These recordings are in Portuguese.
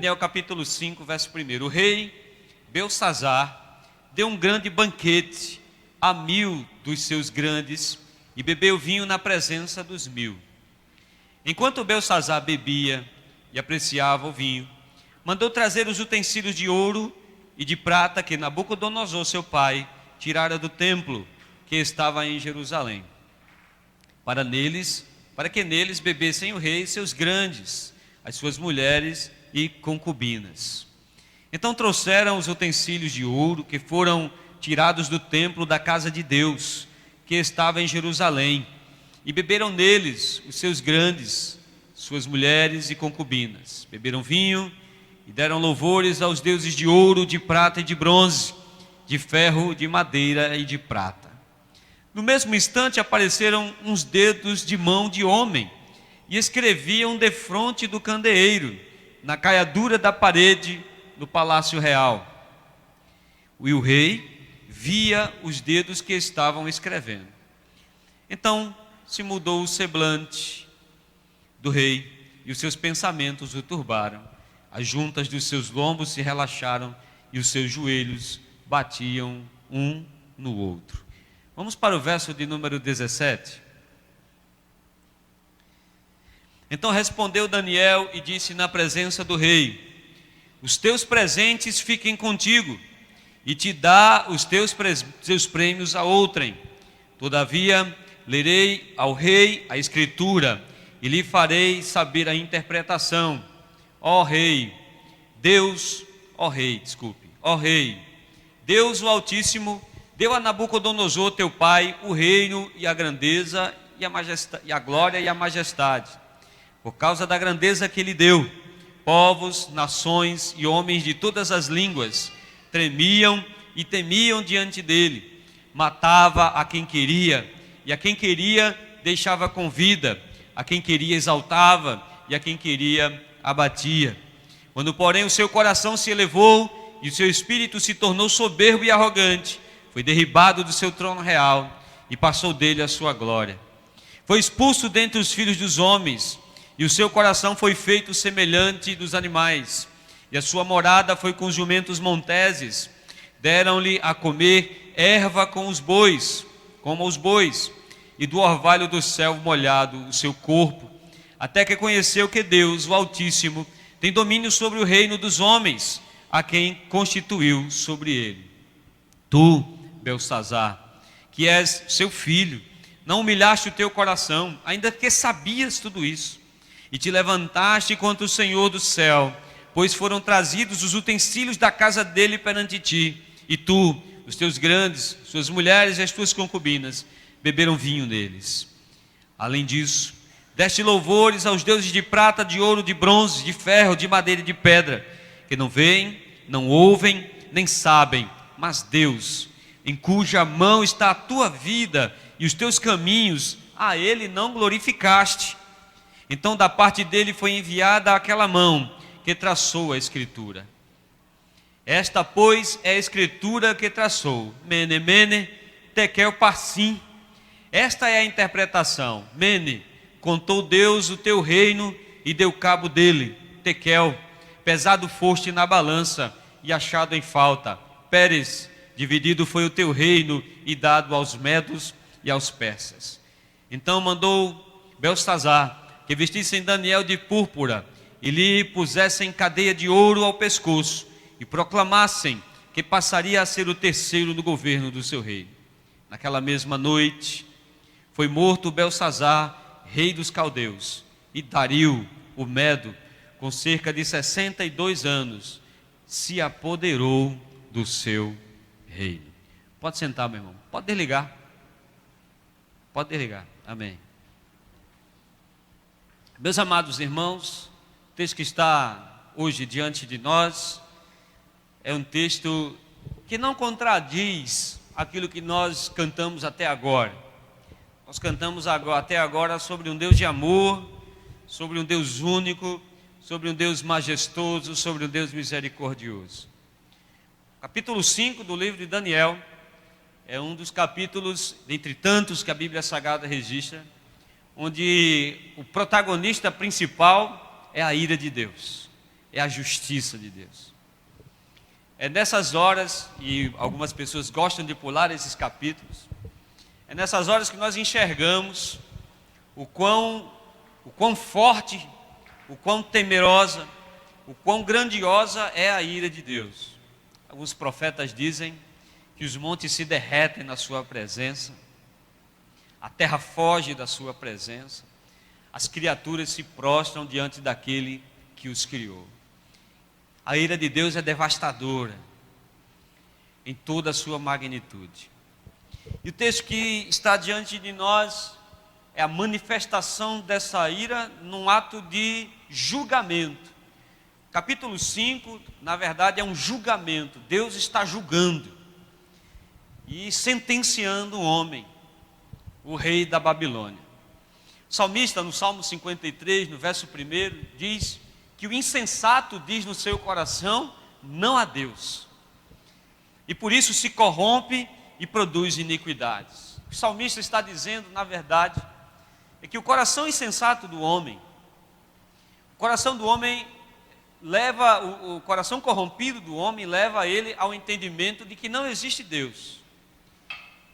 Daniel capítulo 5, verso 1. O rei Belsazar deu um grande banquete a 1000 dos seus grandes e bebeu vinho na presença dos 1000. Enquanto Belsazar bebia e apreciava o vinho, mandou trazer os utensílios de ouro e de prata que Nabucodonosor, seu pai, tirara do templo que estava em Jerusalém, para que neles bebessem o rei e seus grandes, as suas mulheres e concubinas. Então trouxeram os utensílios de ouro que foram tirados do templo da casa de Deus, que estava em Jerusalém, e beberam neles os seus grandes, suas mulheres e concubinas. Beberam vinho e deram louvores aos deuses de ouro, de prata e de bronze, de ferro, de madeira e de prata. No mesmo instante apareceram uns dedos de mão de homem e escreviam defronte do candeeiro, na caiadura da parede do palácio real. E o rei via os dedos que estavam escrevendo. Então se mudou o semblante do rei e os seus pensamentos o turbaram. As juntas dos seus lombos se relaxaram e os seus joelhos batiam um no outro. Vamos para o verso de número 17. Então respondeu Daniel e disse na presença do rei: os teus presentes fiquem contigo, e te dá os teus prêmios a outrem. Todavia lerei ao rei a escritura, e lhe farei saber a interpretação. Ó rei, Deus o Altíssimo, deu a Nabucodonosor teu pai o reino e a grandeza e a majestade, e a glória e a majestade. Por causa da grandeza que ele deu, povos, nações e homens de todas as línguas tremiam e temiam diante dele. Matava a quem queria, e a quem queria deixava com vida, a quem queria exaltava, e a quem queria abatia. Quando, porém, o seu coração se elevou e o seu espírito se tornou soberbo e arrogante, foi derribado do seu trono real e passou dele a sua glória. Foi expulso dentre os filhos dos homens, e o seu coração foi feito semelhante dos animais, e a sua morada foi com os jumentos monteses. Deram-lhe a comer erva como os bois, e do orvalho do céu molhado o seu corpo, até que conheceu que Deus, o Altíssimo, tem domínio sobre o reino dos homens, a quem constituiu sobre ele. Tu, Belsazar, que és seu filho, não humilhaste o teu coração, ainda que sabias tudo isso, e te levantaste contra o Senhor do céu, pois foram trazidos os utensílios da casa dele perante ti, e tu, os teus grandes, suas mulheres e as tuas concubinas, beberam vinho neles. Além disso, deste louvores aos deuses de prata, de ouro, de bronze, de ferro, de madeira e de pedra, que não veem, não ouvem, nem sabem, mas Deus, em cuja mão está a tua vida e os teus caminhos, a ele não glorificaste. Então da parte dele foi enviada aquela mão que traçou a escritura. Esta, pois, é a escritura que traçou: Mene, Mene, Tekel, Parsim. Esta é a interpretação. Mene, contou Deus o teu reino e deu cabo dele. Tekel, pesado foste na balança e achado em falta. Pérez, dividido foi o teu reino e dado aos medos e aos persas. Então mandou Belsazar que vestissem Daniel de púrpura e lhe pusessem cadeia de ouro ao pescoço e proclamassem que passaria a ser o terceiro no governo do seu reino. Naquela mesma noite foi morto Belsazar, rei dos caldeus, e Dario, o Medo, com cerca de 62 anos, se apoderou do seu reino. Pode sentar, meu irmão. Pode desligar. Pode desligar. Amém. Meus amados irmãos, o texto que está hoje diante de nós é um texto que não contradiz aquilo que nós cantamos até agora. Nós cantamos até agora sobre um Deus de amor, sobre um Deus único, sobre um Deus majestoso, sobre um Deus misericordioso. Capítulo 5 do livro de Daniel é um dos capítulos, dentre tantos que a Bíblia Sagrada registra, onde o protagonista principal é a ira de Deus. é a justiça de Deus. É nessas horas, e algumas pessoas gostam de pular esses capítulos, é nessas horas que nós enxergamos o quão forte, o quão temerosa, o quão grandiosa é a ira de Deus. Alguns profetas dizem que os montes se derretem na sua presença, a terra foge da sua presença, as criaturas se prostram diante daquele que os criou. A ira de Deus é devastadora em toda a sua magnitude. E o texto que está diante de nós é a manifestação dessa ira num ato de julgamento. Capítulo 5, na verdade, é um julgamento. Deus está julgando e sentenciando o homem, o rei da Babilônia. O salmista, no Salmo 53, no verso 1, diz que o insensato diz no seu coração, não a Deus. E por isso se corrompe e produz iniquidades. O salmista está dizendo, na verdade, é que o coração insensato do homem, o coração do homem leva, o coração corrompido do homem leva ele ao entendimento de que não existe Deus.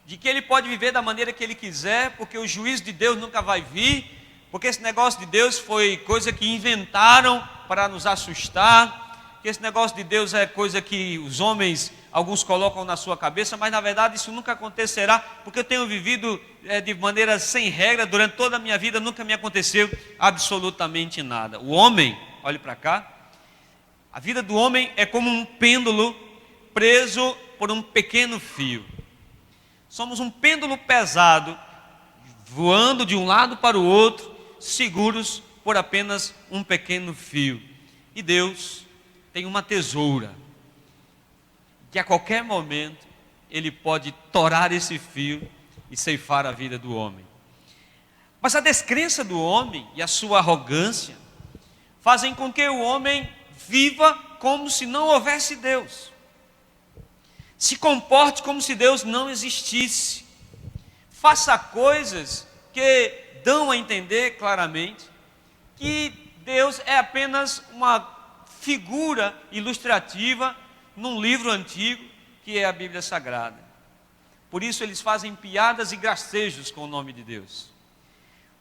De que ele pode viver da maneira que ele quiser, porque o juízo de Deus nunca vai vir, porque esse negócio de Deus foi coisa que inventaram para nos assustar, que esse negócio de Deus é coisa que os homens, alguns colocam na sua cabeça, mas na verdade isso nunca acontecerá, porque eu tenho vivido de maneira sem regra durante toda a minha vida, nunca me aconteceu absolutamente nada. O homem, olhe para cá, a vida do homem é como um pêndulo preso por um pequeno fio. Somos um pêndulo pesado, voando de um lado para o outro, seguros por apenas um pequeno fio. E Deus tem uma tesoura, que a qualquer momento Ele pode torar esse fio e ceifar a vida do homem. Mas a descrença do homem e a sua arrogância fazem com que o homem viva como se não houvesse Deus. Se comporte como se Deus não existisse. Faça coisas que dão a entender claramente que Deus é apenas uma figura ilustrativa num livro antigo que é a Bíblia Sagrada. Por isso eles fazem piadas e gracejos com o nome de Deus.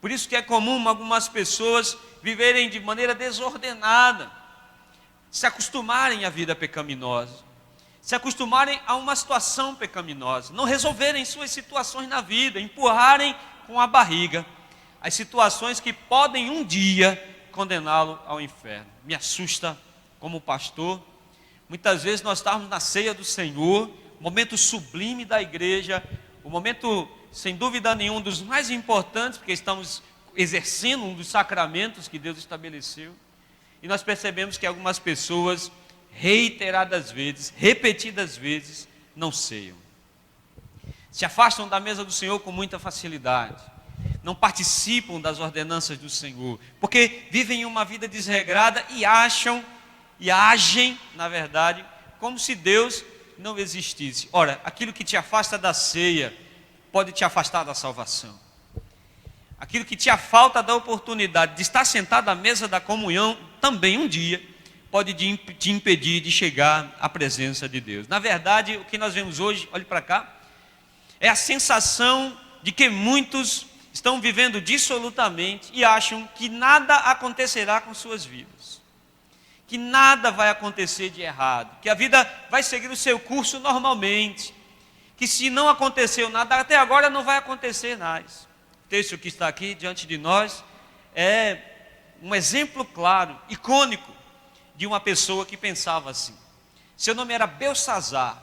Por isso que é comum algumas pessoas viverem de maneira desordenada, se acostumarem à vida pecaminosa, se acostumarem a uma situação pecaminosa, não resolverem suas situações na vida, empurrarem com a barriga as situações que podem um dia condená-lo ao inferno. Me assusta como pastor, muitas vezes nós estamos na ceia do Senhor, momento sublime da igreja, o momento, sem dúvida nenhuma, dos mais importantes, porque estamos exercendo um dos sacramentos que Deus estabeleceu, e nós percebemos que algumas pessoas, reiteradas vezes, repetidas vezes, não ceiam. Se afastam da mesa do Senhor com muita facilidade, não participam das ordenanças do Senhor, porque vivem uma vida desregrada e acham e agem, na verdade, como se Deus não existisse. Ora, aquilo que te afasta da ceia pode te afastar da salvação. Aquilo que te afasta da oportunidade de estar sentado à mesa da comunhão também um dia pode te impedir de chegar à presença de Deus. Na verdade, o que nós vemos hoje, olhe para cá, é a sensação de que muitos estão vivendo dissolutamente e acham que nada acontecerá com suas vidas, que nada vai acontecer de errado, que a vida vai seguir o seu curso normalmente, que se não aconteceu nada, até agora não vai acontecer mais. O texto que está aqui diante de nós é um exemplo claro, icônico, de uma pessoa que pensava assim. Seu nome era Belsazzar,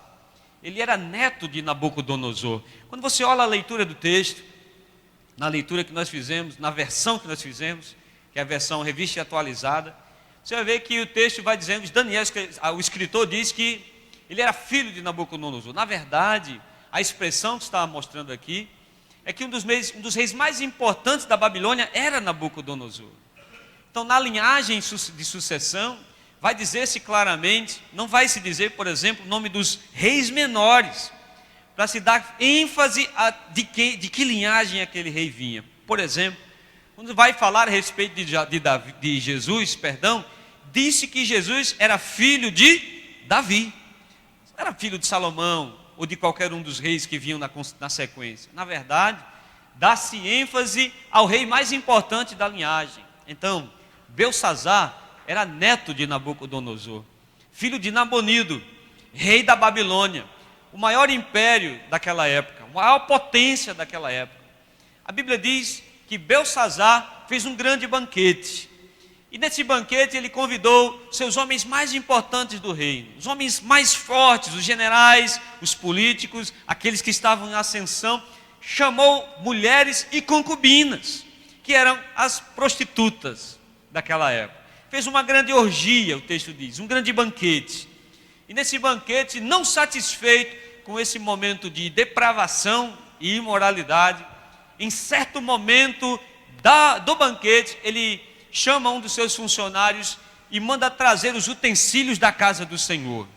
ele era neto de Nabucodonosor. Quando você olha a leitura do texto, na leitura que nós fizemos, na versão que nós fizemos, que é a versão revista e atualizada, você vai ver que o texto vai dizendo, Daniel, o escritor diz que ele era filho de Nabucodonosor. Na verdade, a expressão que está mostrando aqui é que um dos reis mais importantes da Babilônia era Nabucodonosor. Então, na linhagem de sucessão, vai dizer-se claramente, não vai se dizer, por exemplo, o nome dos reis menores, para se dar ênfase de que linhagem aquele rei vinha. Por exemplo, quando vai falar a respeito de Jesus, disse que Jesus era filho de Davi. Não era filho de Salomão ou de qualquer um dos reis que vinham na sequência. Na verdade, dá-se ênfase ao rei mais importante da linhagem. Então, Belsazar era neto de Nabucodonosor, filho de Nabonido, rei da Babilônia, o maior império daquela época, a maior potência daquela época. A Bíblia diz que Belsazar fez um grande banquete, e nesse banquete ele convidou seus homens mais importantes do reino, os homens mais fortes, os generais, os políticos, aqueles que estavam em ascensão. Chamou mulheres e concubinas, que eram as prostitutas daquela época. Fez uma grande orgia, o texto diz, um grande banquete. E nesse banquete, não satisfeito com esse momento de depravação e imoralidade, em certo momento do banquete, ele chama um dos seus funcionários e manda trazer os utensílios da casa do Senhor.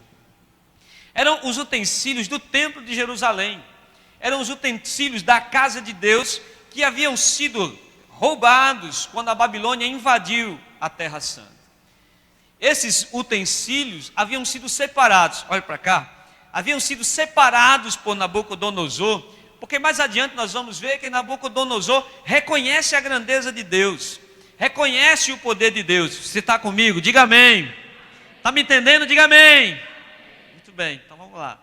Eram os utensílios do templo de Jerusalém, eram os utensílios da casa de Deus que haviam sido roubados quando a Babilônia invadiu a Terra Santa. Esses utensílios haviam sido separados, olha para cá, haviam sido separados por Nabucodonosor, porque mais adiante nós vamos ver que Nabucodonosor reconhece a grandeza de Deus, reconhece o poder de Deus. Você está comigo? Diga amém. Está me entendendo? Diga amém. Muito bem, então vamos lá.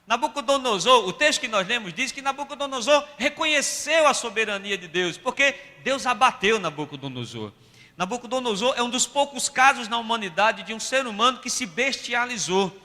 Nabucodonosor, o texto que nós lemos diz que Nabucodonosor reconheceu a soberania de Deus, porque Deus abateu Nabucodonosor. Nabucodonosor é um dos poucos casos na humanidade de um ser humano que se bestializou.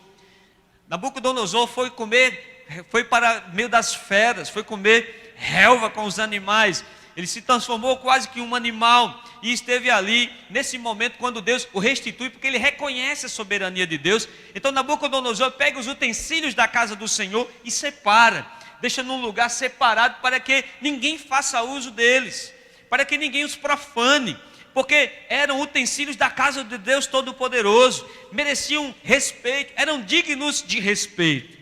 Nabucodonosor foi para meio das feras, foi comer relva com os animais. Ele se transformou quase que um animal e esteve ali nesse momento quando Deus o restitui, porque ele reconhece a soberania de Deus. Então Nabucodonosor pega os utensílios da casa do Senhor e separa, deixa num lugar separado para que ninguém faça uso deles, para que ninguém os profane, porque eram utensílios da casa de Deus Todo-Poderoso, mereciam respeito, eram dignos de respeito.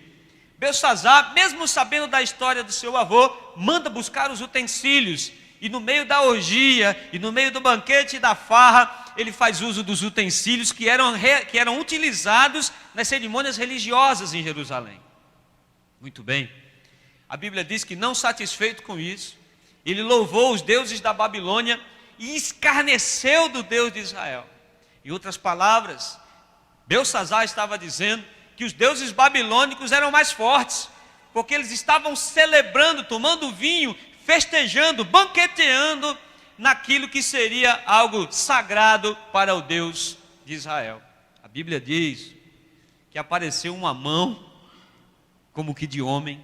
Belsazar, mesmo sabendo da história do seu avô, manda buscar os utensílios, e no meio da orgia, e no meio do banquete e da farra, ele faz uso dos utensílios que eram utilizados nas cerimônias religiosas em Jerusalém. Muito bem, a Bíblia diz que não satisfeito com isso, ele louvou os deuses da Babilônia e escarneceu do Deus de Israel. Em outras palavras, Belsazar estava dizendo que os deuses babilônicos eram mais fortes, porque eles estavam celebrando, tomando vinho, festejando, banqueteando naquilo que seria algo sagrado para o Deus de Israel. A Bíblia diz que apareceu uma mão, como que de homem,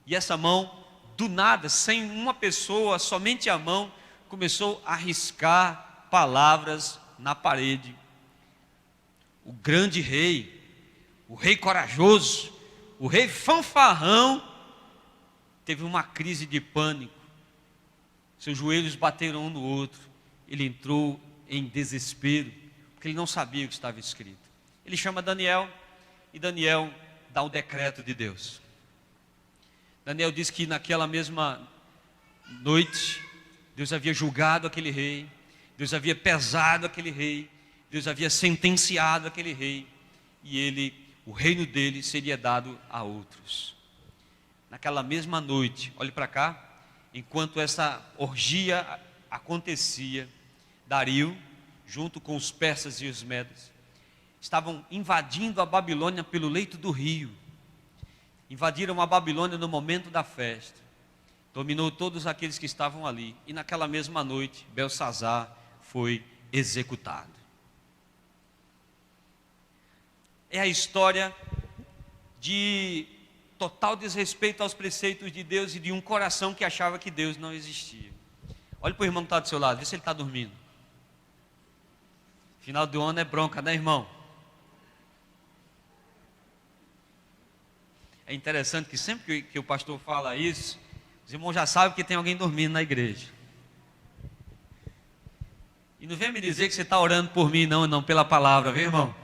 e essa mão, do nada, sem uma pessoa, somente a mão, começou a riscar palavras na parede. O grande rei, o rei corajoso, o rei fanfarrão, teve uma crise de pânico. Seus joelhos bateram um no outro. Ele entrou em desespero, porque ele não sabia o que estava escrito. Ele chama Daniel, e Daniel dá o decreto de Deus. Daniel diz que naquela mesma noite, Deus havia julgado aquele rei, Deus havia pesado aquele rei, Deus havia sentenciado aquele rei, e o reino dele seria dado a outros. Naquela mesma noite, olhe para cá, enquanto essa orgia acontecia, Dario, junto com os persas e os medos, estavam invadindo a Babilônia pelo leito do rio. Invadiram a Babilônia no momento da festa. Dominou todos aqueles que estavam ali. E naquela mesma noite, Belsazar foi executado. É a história de total desrespeito aos preceitos de Deus e de um coração que achava que Deus não existia. Olha para o irmão que está do seu lado, vê se ele está dormindo. Final do ano é bronca, né, irmão? É interessante que sempre que o pastor fala isso, os irmãos já sabem que tem alguém dormindo na igreja. E não vem me dizer que você está orando por mim, não pela palavra, viu, irmão?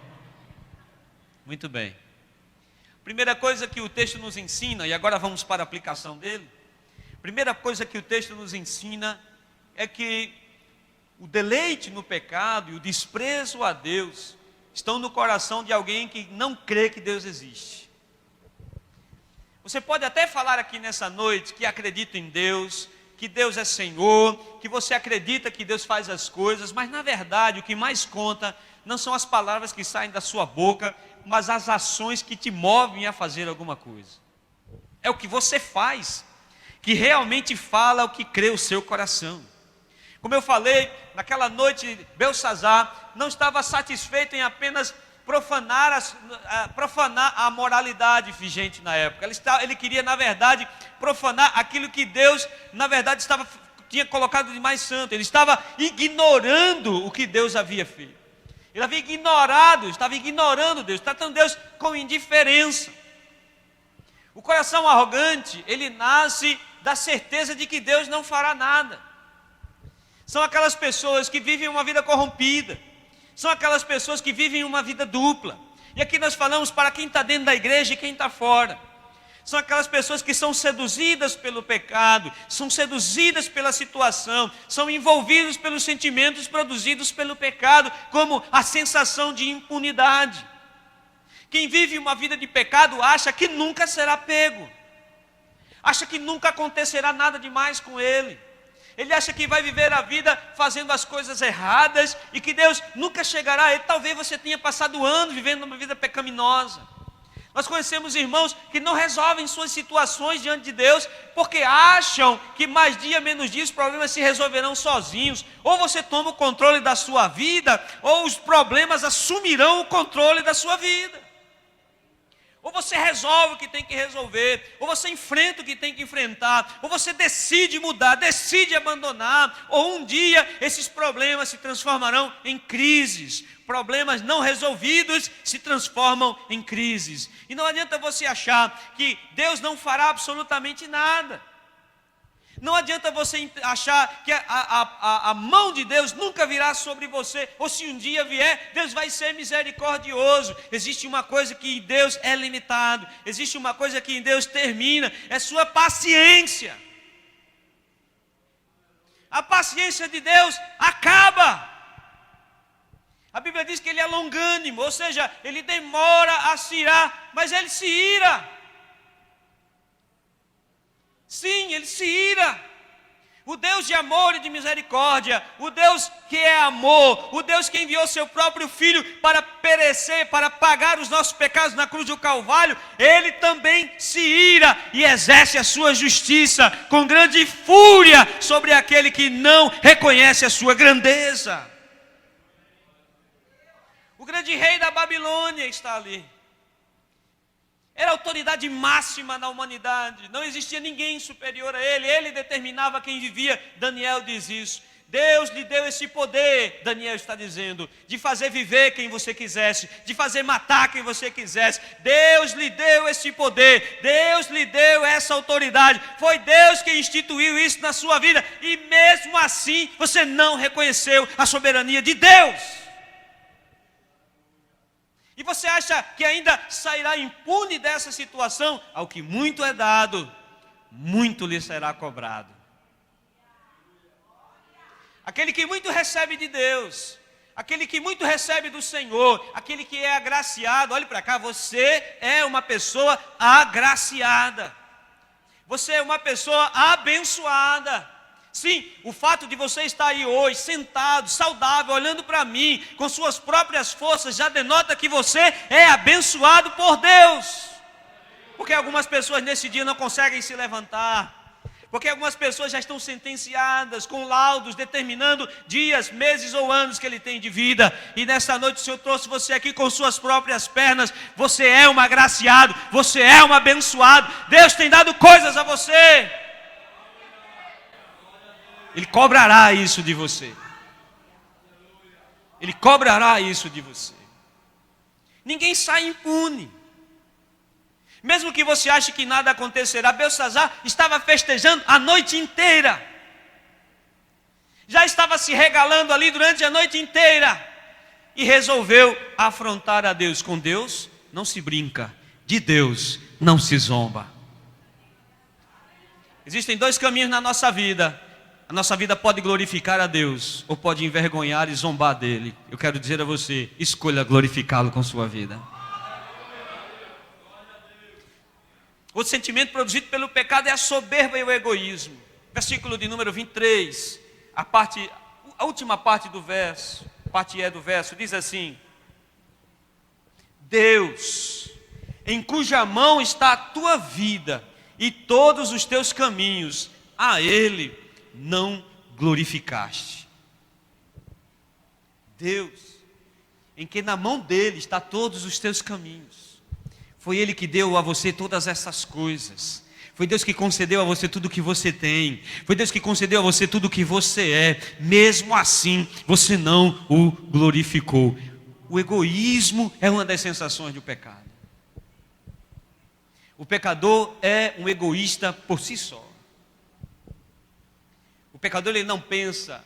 Muito bem. Primeira coisa que o texto nos ensina, e agora vamos para a aplicação dele. Primeira coisa que o texto nos ensina é que o deleite no pecado e o desprezo a Deus estão no coração de alguém que não crê que Deus existe. Você pode até falar aqui nessa noite que acredita em Deus, que Deus é Senhor, que você acredita que Deus faz as coisas, mas na verdade o que mais conta não são as palavras que saem da sua boca, mas as ações que te movem a fazer alguma coisa. É o que você faz que realmente fala o que crê o seu coração. Como eu falei, naquela noite, Beltsazar não estava satisfeito em apenas profanar a moralidade vigente na época. Ele queria, na verdade, profanar aquilo que Deus, na verdade, tinha colocado de mais santo. Ele estava ignorando o que Deus havia feito. Ele estava ignorando Deus, tratando Deus com indiferença. O coração arrogante, ele nasce da certeza de que Deus não fará nada. São aquelas pessoas que vivem uma vida corrompida. São aquelas pessoas que vivem uma vida dupla. E aqui nós falamos para quem está dentro da igreja e quem está fora. São aquelas pessoas que são seduzidas pelo pecado, são seduzidas pela situação, são envolvidos pelos sentimentos produzidos pelo pecado, como a sensação de impunidade. Quem vive uma vida de pecado acha que nunca será pego, acha que nunca acontecerá nada demais com ele. Ele acha que vai viver a vida fazendo as coisas erradas e que Deus nunca chegará a ele. Talvez você tenha passado anos vivendo uma vida pecaminosa. Nós conhecemos irmãos que não resolvem suas situações diante de Deus porque acham que mais dia, menos dia, os problemas se resolverão sozinhos. Ou você toma o controle da sua vida, ou os problemas assumirão o controle da sua vida. Ou você resolve o que tem que resolver, ou você enfrenta o que tem que enfrentar, ou você decide mudar, decide abandonar, ou um dia esses problemas se transformarão em crises. Problemas não resolvidos se transformam em crises. E não adianta você achar que Deus não fará absolutamente nada. Não adianta você achar que a mão de Deus nunca virá sobre você, ou se um dia vier, Deus vai ser misericordioso. Existe uma coisa que em Deus é limitado, existe uma coisa que em Deus termina, é sua paciência. A paciência de Deus acaba. A Bíblia diz que Ele é longânimo, ou seja, Ele demora a se irar, mas Ele se ira. Sim, Ele se ira. O Deus de amor e de misericórdia, o Deus que é amor, o Deus que enviou seu próprio Filho para perecer, para pagar os nossos pecados na cruz do Calvário, Ele também se ira e exerce a sua justiça com grande fúria sobre aquele que não reconhece a sua grandeza. O grande rei da Babilônia está ali. Era a autoridade máxima na humanidade, não existia ninguém superior a ele, ele determinava quem vivia. Daniel diz isso. Deus lhe deu esse poder, Daniel está dizendo, de fazer viver quem você quisesse, de fazer matar quem você quisesse. Deus lhe deu esse poder, Deus lhe deu essa autoridade, foi Deus que instituiu isso na sua vida, e mesmo assim você não reconheceu a soberania de Deus. E você acha que ainda sairá impune dessa situação? Ao que muito é dado, muito lhe será cobrado. Aquele que muito recebe de Deus, aquele que muito recebe do Senhor, aquele que é agraciado, olhe para cá, você é uma pessoa agraciada. Você é uma pessoa abençoada. Sim, o fato de você estar aí hoje, sentado, saudável, olhando para mim, com suas próprias forças, já denota que você é abençoado por Deus. Porque algumas pessoas nesse dia não conseguem se levantar. Porque algumas pessoas já estão sentenciadas com laudos determinando dias, meses ou anos que ele tem de vida. E nessa noite o Senhor trouxe você aqui com suas próprias pernas. Você é um agraciado, você é um abençoado. Deus tem dado coisas a você. Ele cobrará isso de você. Ele cobrará isso de você. Ninguém sai impune. Mesmo que você ache que nada acontecerá, Beltsazar estava festejando a noite inteira. Já estava se regalando ali durante a noite inteira. E resolveu afrontar a Deus. Com Deus não se brinca, de Deus não se zomba. Existem dois caminhos na nossa vida. A nossa vida pode glorificar a Deus ou pode envergonhar e zombar dele. Eu quero dizer a você, escolha glorificá-lo com sua vida. O sentimento produzido pelo pecado é a soberba e o egoísmo. Versículo de número 23, a última parte do verso, parte E do verso, diz assim: Deus, em cuja mão está a tua vida e todos os teus caminhos, a Ele não glorificaste. Deus, em que na mão dele está todos os teus caminhos. Foi Ele que deu a você todas essas coisas. Foi Deus que concedeu a você tudo o que você tem. Foi Deus que concedeu a você tudo o que você é. Mesmo assim, você não o glorificou. O egoísmo é uma das sensações do pecado. O pecador é um egoísta por si só. O pecador, ele não pensa.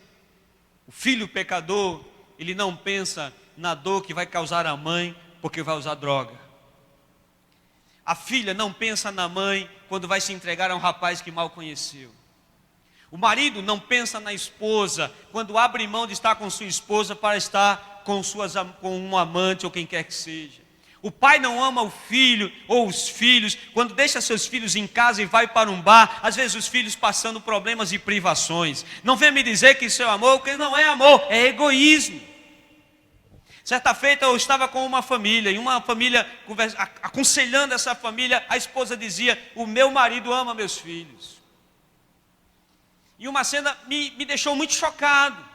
O filho pecador, ele não pensa na dor que vai causar a mãe porque vai usar droga. A filha não pensa na mãe quando vai se entregar a um rapaz que mal conheceu. O marido não pensa na esposa quando abre mão de estar com sua esposa para estar com um amante ou quem quer que seja. O pai não ama o filho ou os filhos quando deixa seus filhos em casa e vai para um bar, às vezes os filhos passando problemas e privações. Não venha me dizer que isso é amor, porque não é amor, é egoísmo. Certa feita eu estava com uma família, e uma família, aconselhando essa família, a esposa dizia: o meu marido ama meus filhos. E uma cena me deixou muito chocado,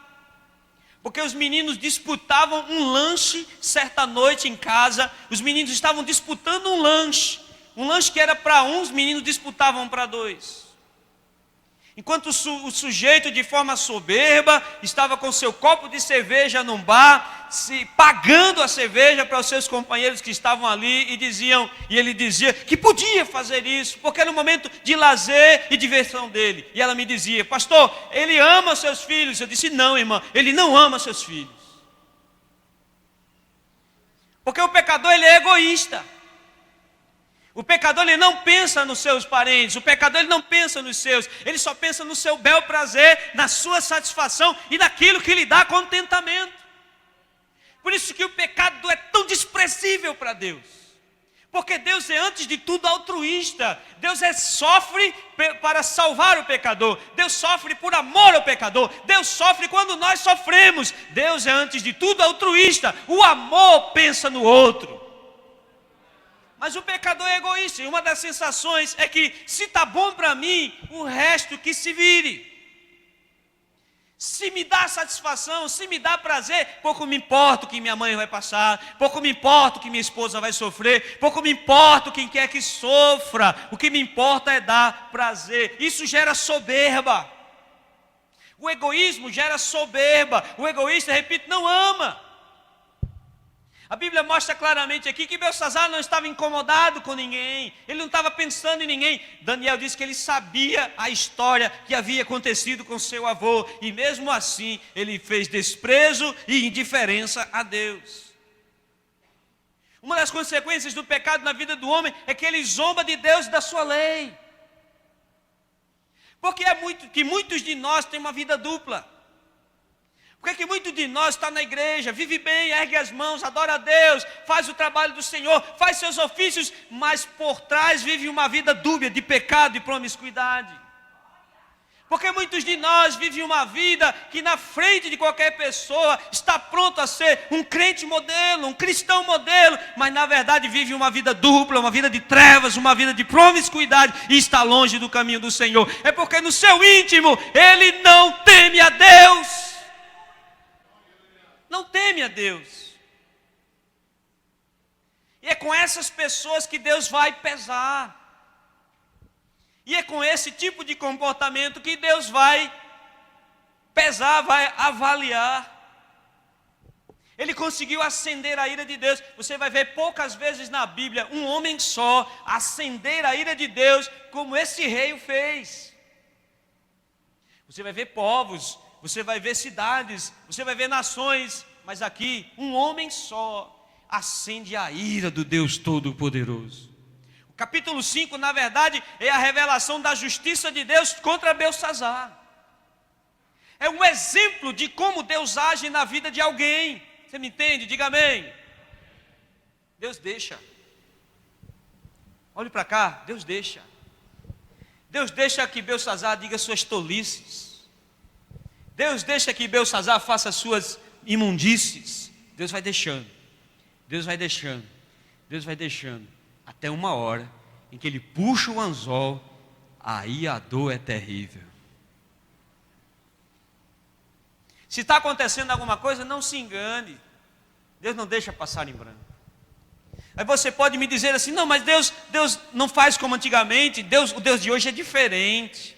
porque os meninos disputavam um lanche certa noite em casa. Os meninos estavam disputando um lanche que era para um, os meninos disputavam para dois. Enquanto o sujeito, de forma soberba, estava com seu copo de cerveja num bar, pagando a cerveja para os seus companheiros que estavam ali, e ele dizia que podia fazer isso, porque era um momento de lazer e diversão dele. E ela me dizia: pastor, ele ama seus filhos. Eu disse: não, irmã, ele não ama seus filhos. Porque o pecador, ele é egoísta. O pecador, ele não pensa nos seus parentes. O pecador, ele não pensa nos seus. Ele só pensa no seu bel prazer, na sua satisfação e naquilo que lhe dá contentamento. Por isso que o pecado é tão desprezível para Deus. Porque Deus é, antes de tudo, altruísta. Deus sofre para salvar o pecador. Deus sofre por amor ao pecador. Deus sofre quando nós sofremos. Deus é, antes de tudo, altruísta. O amor pensa no outro. Mas o pecador é egoísta, e uma das sensações é que, se está bom para mim, o resto que se vire. Se me dá satisfação, se me dá prazer, pouco me importa o que minha mãe vai passar, pouco me importa o que minha esposa vai sofrer, pouco me importa quem quer que sofra, o que me importa é dar prazer. Isso gera soberba. O egoísmo gera soberba. O egoísta, repito, não ama. A Bíblia mostra claramente aqui que Belsazar não estava incomodado com ninguém. Ele não estava pensando em ninguém. Daniel disse que ele sabia a história que havia acontecido com seu avô. E mesmo assim, ele fez desprezo e indiferença a Deus. Uma das consequências do pecado na vida do homem é que ele zomba de Deus e da sua lei. Porque que muitos de nós têm uma vida dupla. Por que muitos de nós está na igreja, vive bem, ergue as mãos, adora a Deus, faz o trabalho do Senhor, faz seus ofícios, mas por trás vive uma vida dúbia de pecado e promiscuidade? Porque muitos de nós vivem uma vida que na frente de qualquer pessoa está pronto a ser um crente modelo, um cristão modelo, mas na verdade vive uma vida dupla, uma vida de trevas, uma vida de promiscuidade e está longe do caminho do Senhor. É porque no seu íntimo ele não teme a Deus. Não teme a Deus. E é com essas pessoas que Deus vai pesar. E é com esse tipo de comportamento que Deus vai pesar, vai avaliar. Ele conseguiu acender a ira de Deus. Você vai ver poucas vezes na Bíblia um homem só acender a ira de Deus como esse rei o fez. Você vai ver povos, você vai ver cidades, você vai ver nações, mas aqui um homem só acende a ira do Deus Todo-Poderoso. O capítulo 5, na verdade, é a revelação da justiça de Deus contra Belsazar. É um exemplo de como Deus age na vida de alguém. Você me entende? Diga amém. Deus deixa. Olhe para cá, Deus deixa. Deus deixa que Beltsazar diga suas tolices. Deus deixa que Beltsazar faça suas imundícies. Deus vai deixando. Deus vai deixando. Deus vai deixando. Até uma hora em que ele puxa o anzol, aí a dor é terrível. Se está acontecendo alguma coisa, não se engane. Deus não deixa passar em branco. Aí você pode me dizer assim, não, mas Deus não faz como antigamente. O Deus de hoje é diferente.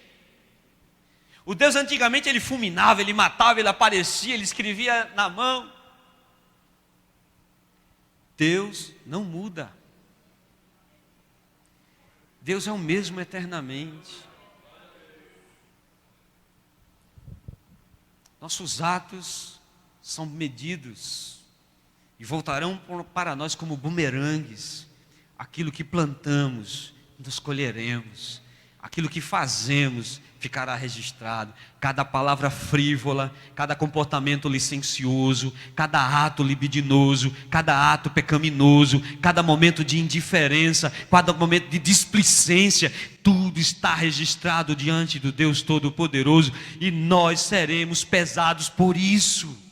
O Deus antigamente ele fulminava, ele matava, ele aparecia, ele escrevia na mão. Deus não muda. Deus é o mesmo eternamente. Nossos atos são medidos e voltarão para nós como bumerangues. Aquilo que plantamos, nós colheremos. Aquilo que fazemos ficará registrado. Cada palavra frívola, cada comportamento licencioso, cada ato libidinoso, cada ato pecaminoso, cada momento de indiferença, cada momento de displicência, tudo está registrado diante do Deus Todo-Poderoso e nós seremos pesados por isso.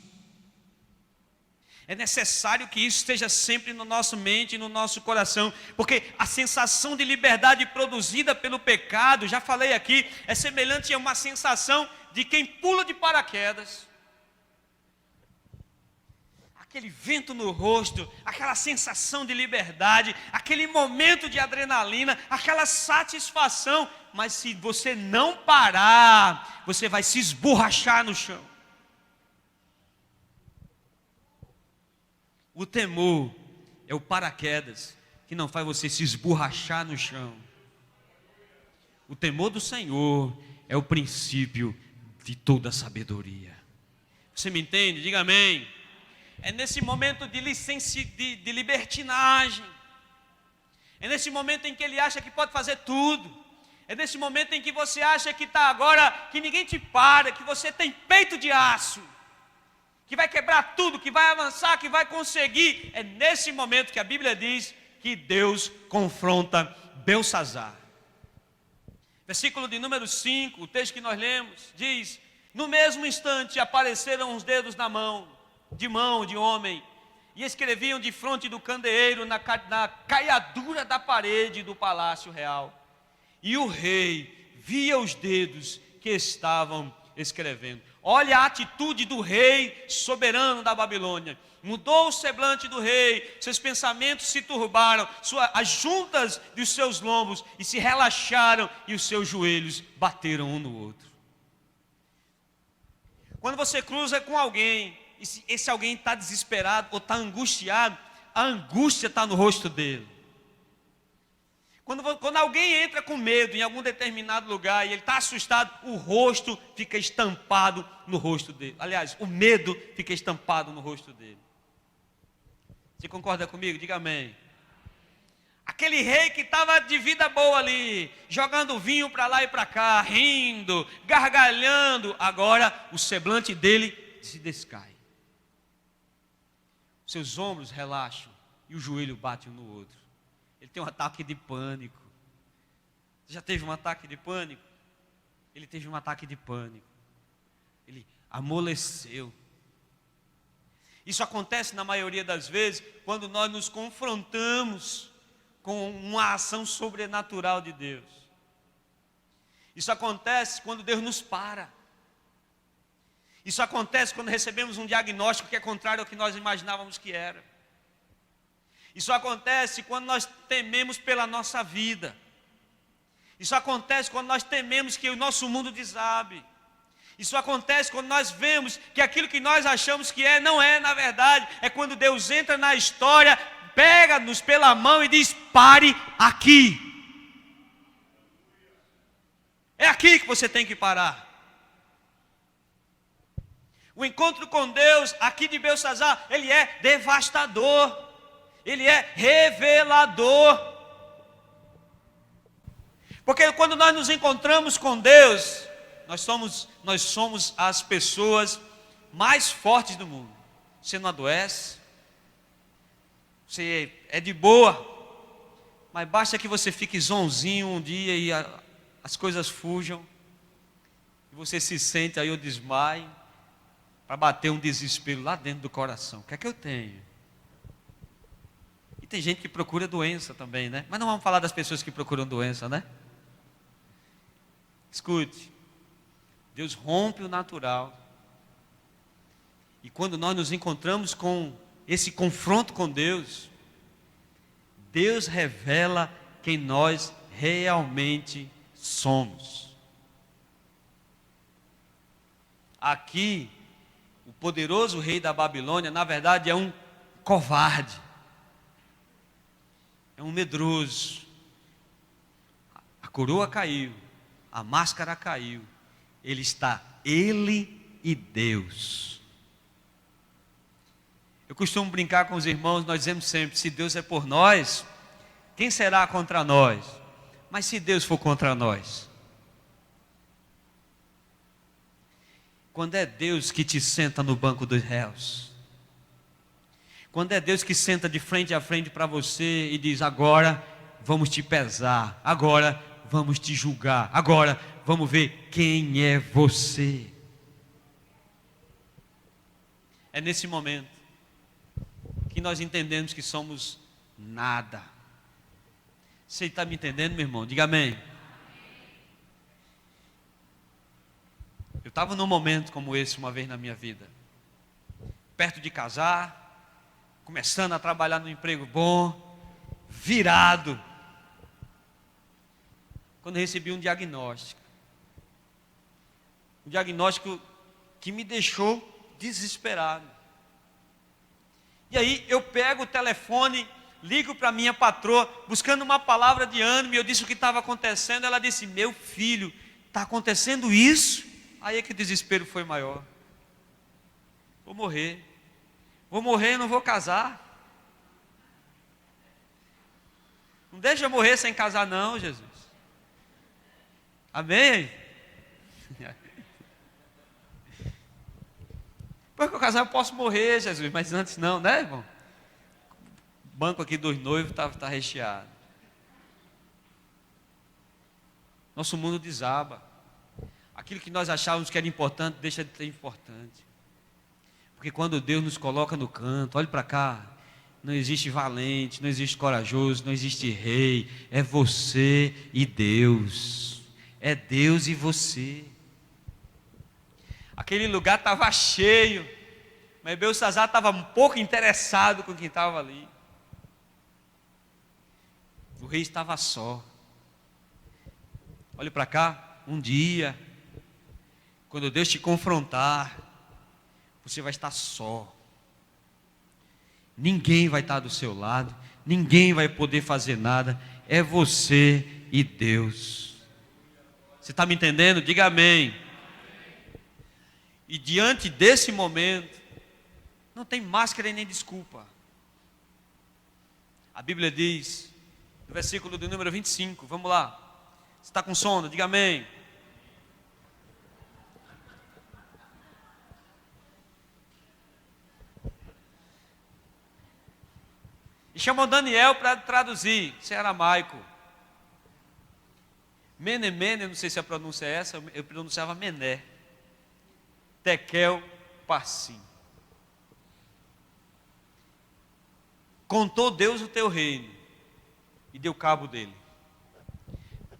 É necessário que isso esteja sempre na nossa mente e no nosso coração, porque a sensação de liberdade produzida pelo pecado, já falei aqui, é semelhante a uma sensação de quem pula de paraquedas. Aquele vento no rosto, aquela sensação de liberdade, aquele momento de adrenalina, aquela satisfação, mas se você não parar, você vai se esborrachar no chão. O temor é o paraquedas que não faz você se esborrachar no chão. O temor do Senhor é o princípio de toda a sabedoria. Você me entende? Diga amém. É nesse momento de libertinagem. É nesse momento em que ele acha que pode fazer tudo. É nesse momento em que você acha que está agora, que ninguém te para, que você tem peito de aço, que vai quebrar tudo, que vai avançar, que vai conseguir. É nesse momento que a Bíblia diz que Deus confronta Beltsazar. Versículo de número 5, o texto que nós lemos, diz: no mesmo instante apareceram os dedos na mão de homem, e escreviam de fronte do candeeiro na caiadura da parede do palácio real. E o rei via os dedos que estavam escrevendo. Olha a atitude do rei soberano da Babilônia. Mudou o semblante do rei, seus pensamentos se turbaram, as juntas dos seus lombos e se relaxaram, e os seus joelhos bateram um no outro. Quando você cruza com alguém, e se esse alguém está desesperado ou está angustiado, a angústia está no rosto dele. Quando alguém entra com medo em algum determinado lugar e ele está assustado, o rosto fica estampado no rosto dele. Aliás, o medo fica estampado no rosto dele. Você concorda comigo? Diga amém. Aquele rei que estava de vida boa ali, jogando vinho para lá e para cá, rindo, gargalhando, agora o semblante dele se descai. Seus ombros relaxam e o joelho bate um no outro. Ele tem um ataque de pânico. Você já teve um ataque de pânico? Ele teve um ataque de pânico. Ele amoleceu. Isso acontece na maioria das vezes quando nós nos confrontamos com uma ação sobrenatural de Deus. Isso acontece quando Deus nos para. Isso acontece quando recebemos um diagnóstico que é contrário ao que nós imaginávamos que era. Isso acontece quando nós tememos pela nossa vida. Isso acontece quando nós tememos que o nosso mundo desabe. Isso acontece quando nós vemos que aquilo que nós achamos que é, não é na verdade. É quando Deus entra na história, pega-nos pela mão e diz: pare aqui. É aqui que você tem que parar. O encontro com Deus aqui de Beltsazar, ele é devastador. Ele é revelador. Porque quando nós nos encontramos com Deus, nós somos as pessoas mais fortes do mundo. Você não adoece, você é de boa, mas basta que você fique zonzinho um dia e as coisas fujam, e você se sente aí, eu desmaio, para bater um desespero lá dentro do coração. O que é que eu tenho? E tem gente que procura doença também, né? Mas não vamos falar das pessoas que procuram doença, né? Escute, Deus rompe o natural, e quando nós nos encontramos com esse confronto com Deus, Deus revela quem nós realmente somos. Aqui, o poderoso rei da Babilônia, na verdade, é um covarde, é um medroso. A coroa caiu, a máscara caiu, ele e Deus. Eu costumo brincar com os irmãos, nós dizemos sempre, se Deus é por nós, quem será contra nós? Mas se Deus for contra nós? Quando é Deus que te senta no banco dos réus, quando é Deus que senta de frente a frente para você e diz, agora vamos te pesar, agora vamos te julgar, agora vamos ver quem é você. É nesse momento que nós entendemos que somos nada. Você está me entendendo, meu irmão? Diga amém. Eu estava num momento como esse uma vez na minha vida, perto de casar, começando a trabalhar num emprego bom, virado, quando eu recebi um diagnóstico que me deixou desesperado. E aí eu pego o telefone, ligo para minha patroa, buscando uma palavra de ânimo, e eu disse o que estava acontecendo. Ela disse, meu filho, está acontecendo isso? Aí é que o desespero foi maior. Vou morrer, não vou casar. Não deixa eu morrer sem casar não, Jesus. Amém? Depois que eu casar eu posso morrer, Jesus, mas antes não, né, irmão? O banco aqui dos noivos está recheado. Nosso mundo desaba. Aquilo que nós achávamos que era importante, deixa de ser importante. Porque quando Deus nos coloca no canto, olhe para cá, não existe valente, não existe corajoso, não existe rei, é você e Deus. É Deus e você. Aquele lugar estava cheio, mas Belsassar estava um pouco interessado com quem estava ali. O rei estava só. Olhe para cá, um dia, quando Deus te confrontar, você vai estar só. Ninguém vai estar do seu lado, ninguém vai poder fazer nada, é você e Deus. Você está me entendendo? Diga amém. E diante desse momento, não tem máscara e nem desculpa. A Bíblia diz, no versículo do número 25, vamos lá. Você está com sono? Diga amém. E chamou Daniel para traduzir, isso é aramaico. Mene, mene, não sei se a pronúncia é essa, eu pronunciava mené. Tekel, Parsim. Contou Deus o teu reino e deu cabo dele.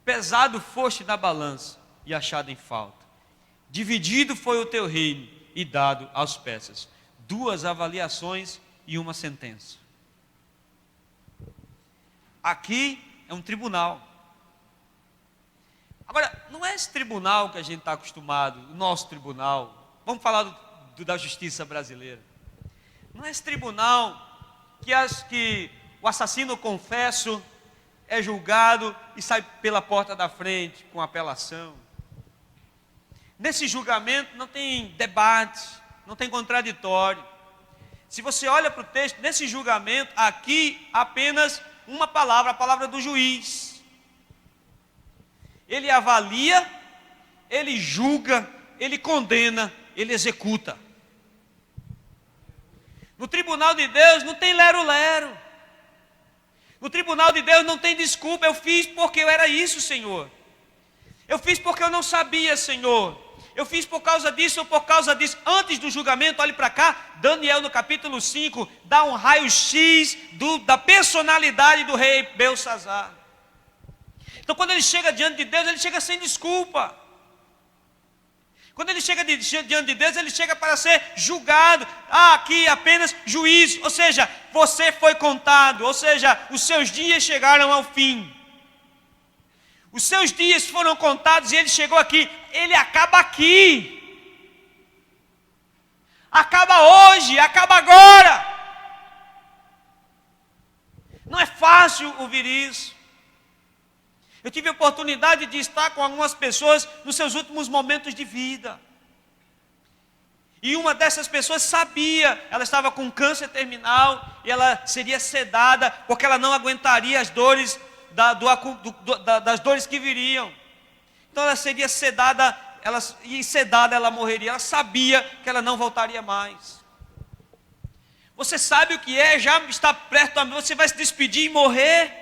Pesado foste na balança e achado em falta. Dividido foi o teu reino e dado aos persas. 2 avaliações e uma sentença. Aqui é um tribunal. Agora, não é esse tribunal que a gente está acostumado, o nosso tribunal. Vamos falar da justiça brasileira. Não é esse tribunal que o assassino confesso é julgado e sai pela porta da frente com apelação. Nesse julgamento não tem debate, não tem contraditório. Se você olha para o texto, nesse julgamento, aqui apenas uma palavra, a palavra do juiz. Ele avalia Ele julga, Ele condena, Ele executa. No tribunal de Deus não tem lero-lero. No tribunal de Deus não tem desculpa. Eu fiz porque eu era isso, Senhor. Eu fiz porque eu não sabia, Senhor. Eu fiz por causa disso ou por causa disso. Antes do julgamento, olhe para cá, Daniel no capítulo 5, dá um raio-x da personalidade do rei Belsazar. Então quando ele chega diante de Deus, ele chega sem desculpa. Quando ele chega diante de Deus, ele chega para ser julgado. Aqui apenas juízo. Ou seja, você foi contado. Ou seja, os seus dias chegaram ao fim. Os seus dias foram contados e ele chegou aqui. Ele acaba aqui. Acaba hoje, acaba agora. Não é fácil ouvir isso. Eu tive a oportunidade de estar com algumas pessoas nos seus últimos momentos de vida. E uma dessas pessoas sabia, ela estava com câncer terminal e ela seria sedada porque ela não aguentaria as dores das dores que viriam. Então ela seria sedada, ela morreria. Ela sabia que ela não voltaria mais. Você sabe o que é? Já está perto, você vai se despedir e morrer.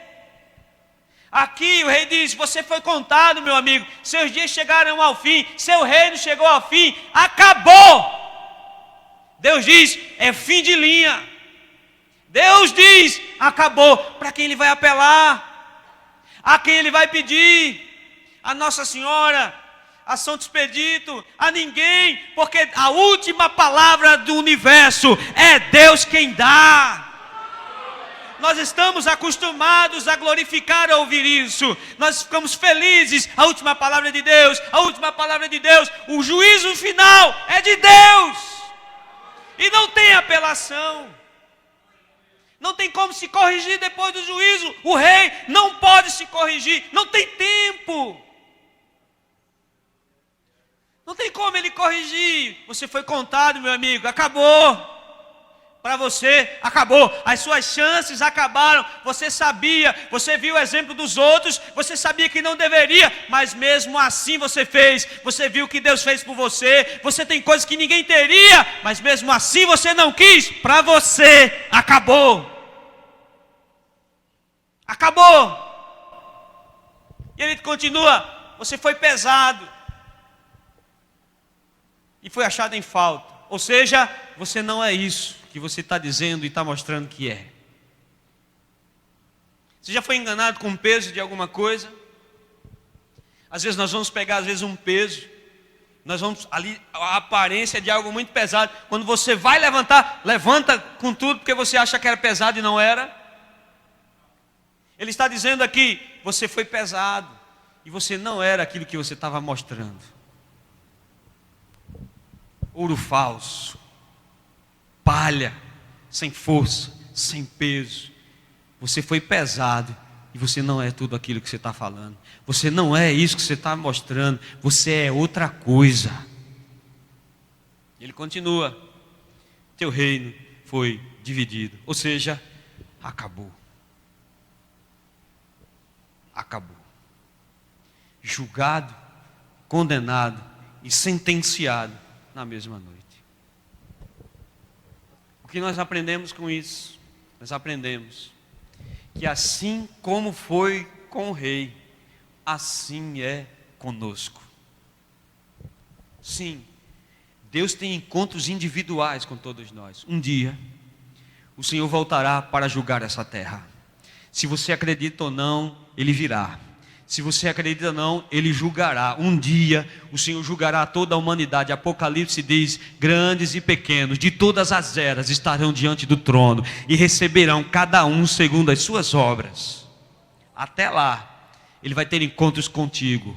Aqui o rei diz: você foi contado, meu amigo, seus dias chegaram ao fim, seu reino chegou ao fim, acabou. Deus diz: é fim de linha. Deus diz: acabou. Para quem ele vai apelar? A quem ele vai pedir? A Nossa Senhora, a Santo Expedito, a ninguém, porque a última palavra do universo é Deus quem dá. Nós estamos acostumados a glorificar, a ouvir isso. Nós ficamos felizes. A última palavra de Deus, a última palavra de Deus. O juízo final é de Deus. E não tem apelação. Não tem como se corrigir depois do juízo. O rei não pode se corrigir. Não tem tempo. Não tem como ele corrigir. Você foi contado, meu amigo. Acabou. Para você, acabou. As suas chances acabaram. Você sabia, você viu o exemplo dos outros, você sabia que não deveria, mas mesmo assim você fez. Você viu o que Deus fez por você. Você tem coisas que ninguém teria, mas mesmo assim você não quis. Para você, acabou. Acabou. E ele continua: você foi pesado e foi achado em falta. Ou seja, você não é isso que você está dizendo e está mostrando que é. Você já foi enganado com o peso de alguma coisa? Às vezes nós vamos pegar um peso, nós vamos ali, a aparência de algo muito pesado. Quando você vai levantar, levanta com tudo porque você acha que era pesado e não era. Ele está dizendo aqui: você foi pesado e você não era aquilo que você estava mostrando. Ouro falso, palha, sem força, sem peso. Você foi pesado e você não é tudo aquilo que você está falando. Você não é isso que você está mostrando. Você é outra coisa. Ele continua: teu reino foi dividido. Ou seja, acabou. Acabou. Julgado, condenado e sentenciado na mesma noite. O que nós aprendemos com isso? Nós aprendemos que assim como foi com o rei, assim é conosco. Sim, Deus tem encontros individuais com todos nós. Um dia, o Senhor voltará para julgar essa terra. Se você acredita ou não, Ele virá. Se você acredita ou não, Ele julgará. Um dia o Senhor julgará toda a humanidade. Apocalipse diz: grandes e pequenos, de todas as eras, estarão diante do trono e receberão cada um segundo as suas obras. Até lá, Ele vai ter encontros contigo.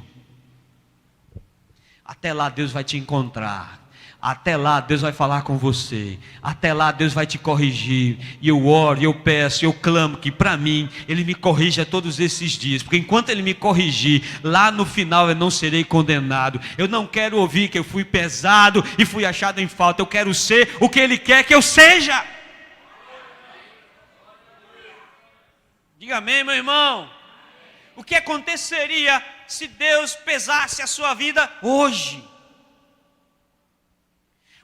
Até lá Deus vai te encontrar. Até lá Deus vai falar com você. Até lá Deus vai te corrigir. E eu oro, eu peço, eu clamo que para mim Ele me corrija todos esses dias. Porque enquanto Ele me corrigir, lá no final eu não serei condenado. Eu não quero ouvir que eu fui pesado e fui achado em falta. Eu quero ser o que Ele quer que eu seja. Diga amém, meu irmão. O que aconteceria se Deus pesasse a sua vida hoje?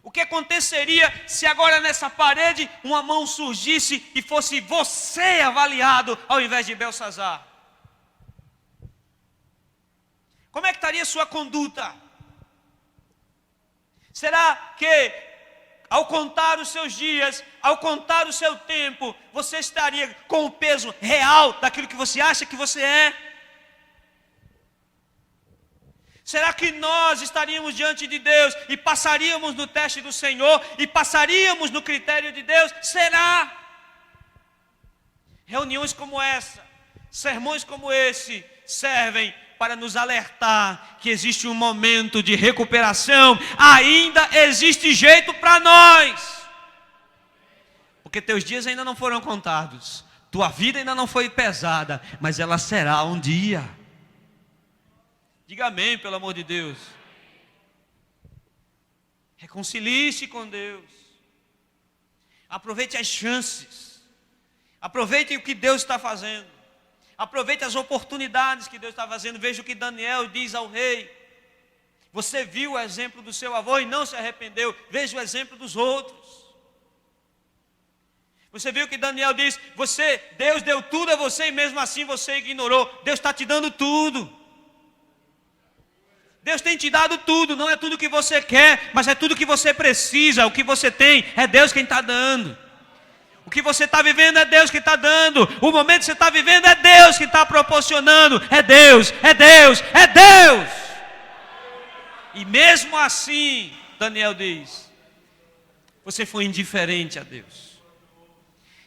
O que aconteceria se agora nessa parede uma mão surgisse e fosse você avaliado ao invés de Belsazar? Como é que estaria a sua conduta? Será que ao contar os seus dias, ao contar o seu tempo, você estaria com o peso real daquilo que você acha que você é? Será que nós estaríamos diante de Deus e passaríamos no teste do Senhor e passaríamos no critério de Deus? Será? Reuniões como essa, sermões como esse, servem para nos alertar que existe um momento de recuperação, ainda existe jeito para nós. Porque teus dias ainda não foram contados, tua vida ainda não foi pesada, mas ela será um dia. Diga amém, pelo amor de Deus. Reconcilie-se com Deus. Aproveite as chances. Aproveite o que Deus está fazendo. Aproveite as oportunidades que Deus está fazendo. Veja o que Daniel diz ao rei. Você viu o exemplo do seu avô e não se arrependeu. Veja o exemplo dos outros. Você viu que Daniel diz: Deus deu tudo a você e mesmo assim você ignorou. Deus está te dando tudo. Deus tem te dado tudo, não é tudo que você quer, mas é tudo que você precisa. O que você tem, é Deus quem está dando. O que você está vivendo, é Deus que está dando. O momento que você está vivendo, é Deus que está proporcionando. É Deus, é Deus, é Deus. E mesmo assim, Daniel diz, você foi indiferente a Deus.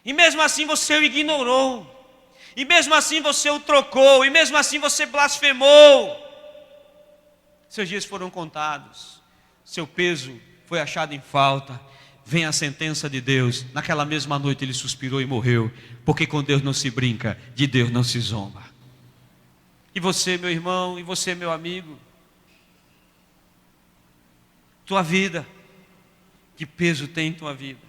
E mesmo assim você o ignorou. E mesmo assim você o trocou. E mesmo assim você blasfemou. Seus dias foram contados, seu peso foi achado em falta. Vem a sentença de Deus. Naquela mesma noite ele suspirou e morreu, porque com Deus não se brinca, de Deus não se zomba. E você, meu irmão, e você, meu amigo, tua vida, que peso tem em tua vida?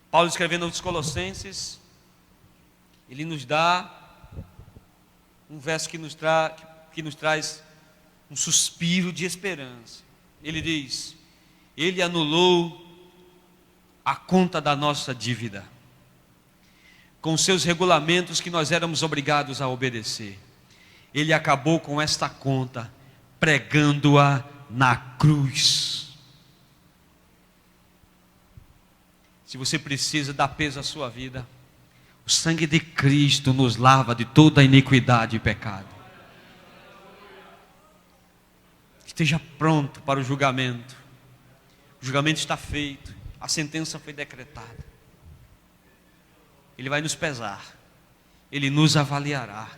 Paulo, escrevendo aos Colossenses, ele nos dá um verso que nos traz um suspiro de esperança. Ele diz: Ele anulou a conta da nossa dívida, com seus regulamentos que nós éramos obrigados a obedecer. Ele acabou com esta conta, pregando-a na cruz. Se você precisa dar peso à sua vida, o sangue de Cristo nos lava de toda iniquidade e pecado. Esteja pronto para o julgamento. O julgamento está feito. A sentença foi decretada. Ele vai nos pesar. Ele nos avaliará.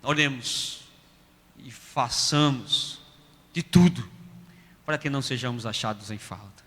Oremos e façamos de tudo para que não sejamos achados em falta.